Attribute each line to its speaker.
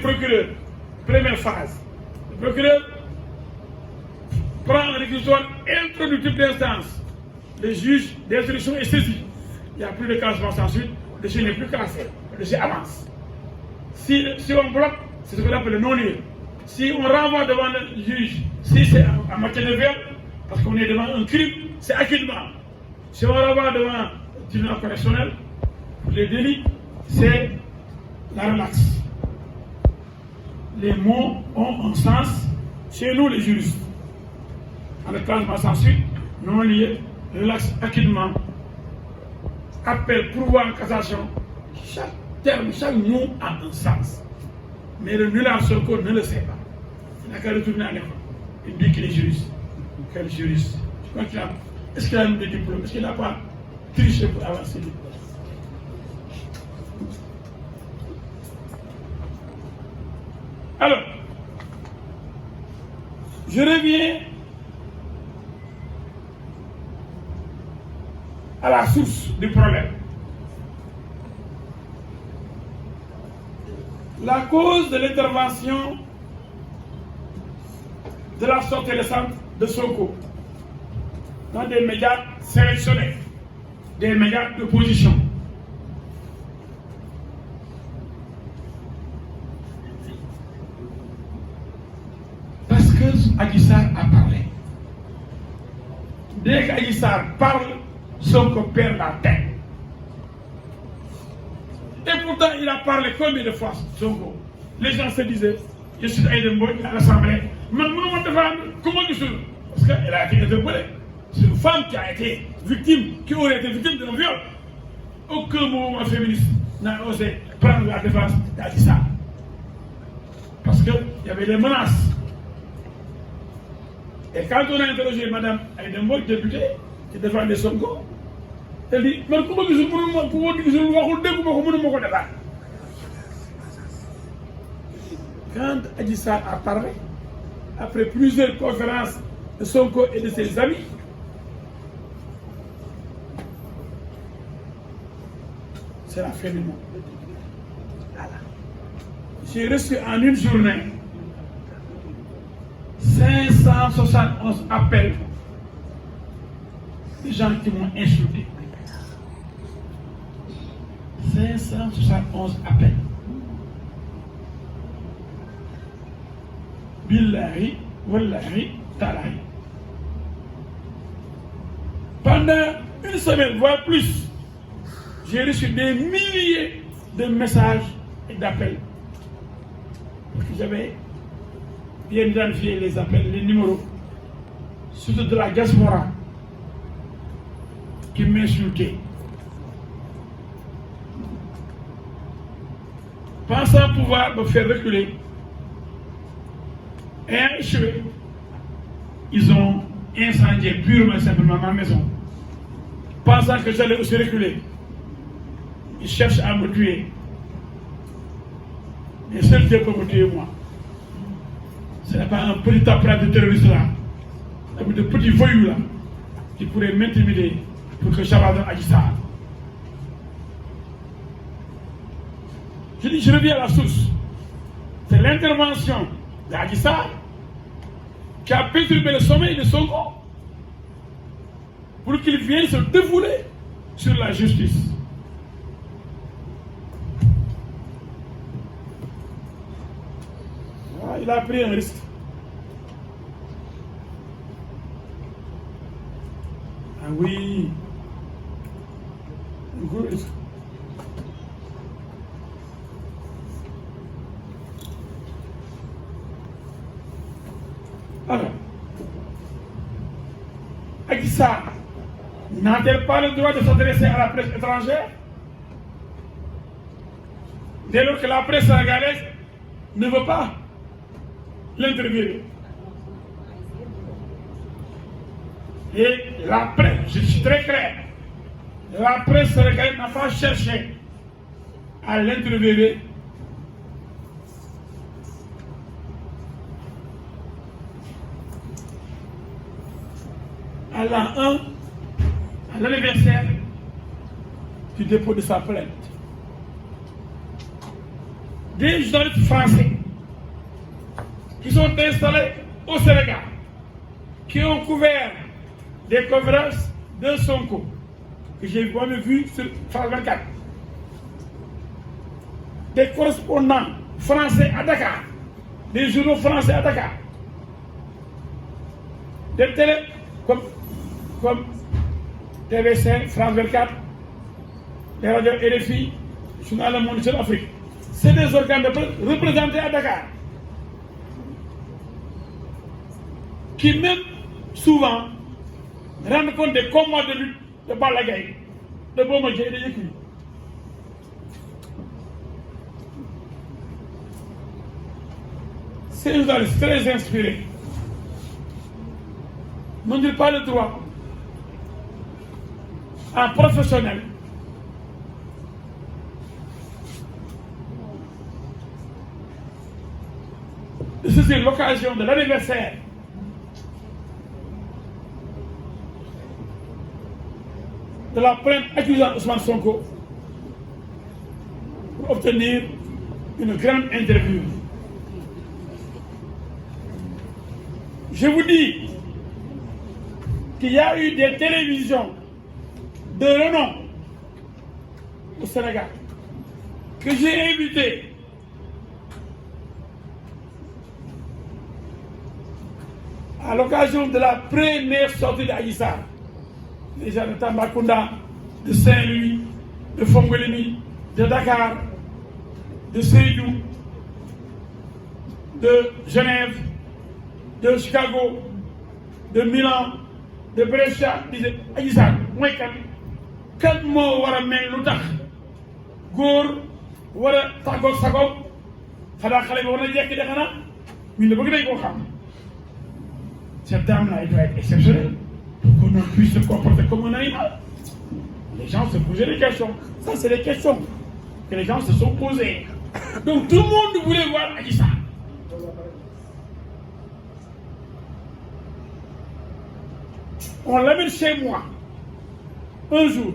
Speaker 1: procureur. Première phase. Le procureur prend un réquisitoire introductif d'instance. Le juge d'instruction est saisi. Il n'y a plus de classement sans suite. Le dossier n'est plus classé. Le dossier avance. Si on bloque, c'est ce qu'on appelle le non-lieu. Si on renvoie devant le juge, si c'est en matière de viol, parce qu'on est devant un crime, c'est acquittement. Si on renvoie devant le tribunal correctionnel, pour les délits, c'est la relaxe. Les mots ont un sens chez nous les juristes. En le classement sans suite, non-lieu, relaxe, acquittement, appel, pourvoi en cassation, chaque terme, chaque mot a un sens. Mais le nulard Sonko ne le sait pas. Il n'a qu'à retourner à l'école. Il dit qu'il est juriste. Quel juriste? Je crois qu'il a. Est-ce qu'il a des diplômes? Est-ce qu'il n'a pas triché pour avoir ses diplômes? Alors, je reviens à la source du problème. La cause de l'intervention de la sortie récente de Sonko dans des médias sélectionnés, des médias d'opposition. Parce que Adji Sarr a parlé. Dès qu'Adji Sarr parle, Sonko perd la tête. Et pourtant, il a parlé combien de fois, Sonko? Les gens se disaient, je suis Aïda Mbodj à l'Assemblée. Mais comment dis-je? Parce qu'elle a été interpellée. C'est une femme qui a été victime, qui aurait été victime de nos viols. Aucun mouvement féministe n'a osé prendre la défense d'Adji Sarr. Parce qu'il y avait des menaces. Et quand on a interrogé Mme Aïda Mbodj, députée, qui défendait Sonko, elle dit, mais comment dis-je quand Adji Sarr a parlé, après plusieurs conférences de Sonko et de ses amis, c'est la fin du monde. Voilà. J'ai reçu en une journée 571 appels de gens qui m'ont insulté. 571 appels. Billahi, wallahi, talahi. Pendant une semaine, voire plus, j'ai reçu des milliers de messages et d'appels. Parce que j'avais bien identifié les appels, les numéros, surtout de la diaspora, qui m'insultaient. Pensant pouvoir me faire reculer, et échoué, ils ont incendié purement et simplement ma maison. Pensant que j'allais aussi reculer, ils cherchent à me tuer. Et seul Dieu peut me tuer moi. Ce n'est pas un petit appareil de terroristes là, de petits voyous là, qui pourraient m'intimider pour que j'abandonne Adji Sarr. Je dis, je reviens à la source. C'est l'intervention d'Adji Sarr qui a perturbé le sommeil de Sonko pour qu'il vienne se défouler sur la justice. Voilà, il a pris un risque. Ah oui, un gros risque. Alors, Adji Sarr n'a-t-elle pas le droit de s'adresser à la presse étrangère dès lors que la presse sénégalaise ne veut pas l'interviewer? Et la presse, je suis très clair, la presse sénégalaise n'a pas cherché à l'interviewer. À l'an 1, à l'anniversaire du dépôt de sa plainte, des journalistes français qui sont installés au Sénégal, qui ont couvert des conférences de Sonko, que j'ai moi-même vu sur France 24. Des correspondants français à Dakar, des journaux français à Dakar, des télé comme TV5, France 24, les radios RFI, Journal Le Monde sur l'Afrique. C'est des organes de presse représentés à Dakar, qui même souvent rendent compte des combats de lutte de Balla Gaye, de Bombardier et de Yékini. C'est un journaliste très inspiré. N'ont-ils pas le droit, en professionnel, de saisir l'occasion de l'anniversaire de la plainte accusant Ousmane Sonko pour obtenir une grande interview? Je vous dis qu'il y a eu des télévisions de renom au Sénégal que j'ai invitées à l'occasion de la première sortie d'Adji Sarr. Les gens de Tambacounda, de Saint-Louis, de Fongolimbi, de Dakar, de Sédhiou, de Genève, de Chicago, de Milan, de Brescia, disait Adji Sarr mooy kan moo war a mel lu tax góor war a tàggoog sagoog xanaa xale bi war na jekki de xanaa ñun de bëgg nañ koo xam. Cette dame-là, elle doit être exceptionnelle pour qu'on puisse se comporter comme un animal. Les gens se posaient des questions. Ça, c'est des questions que les gens se sont posées. Donc tout le monde voulait voir Adji Sarr. On l'amène chez moi un jour.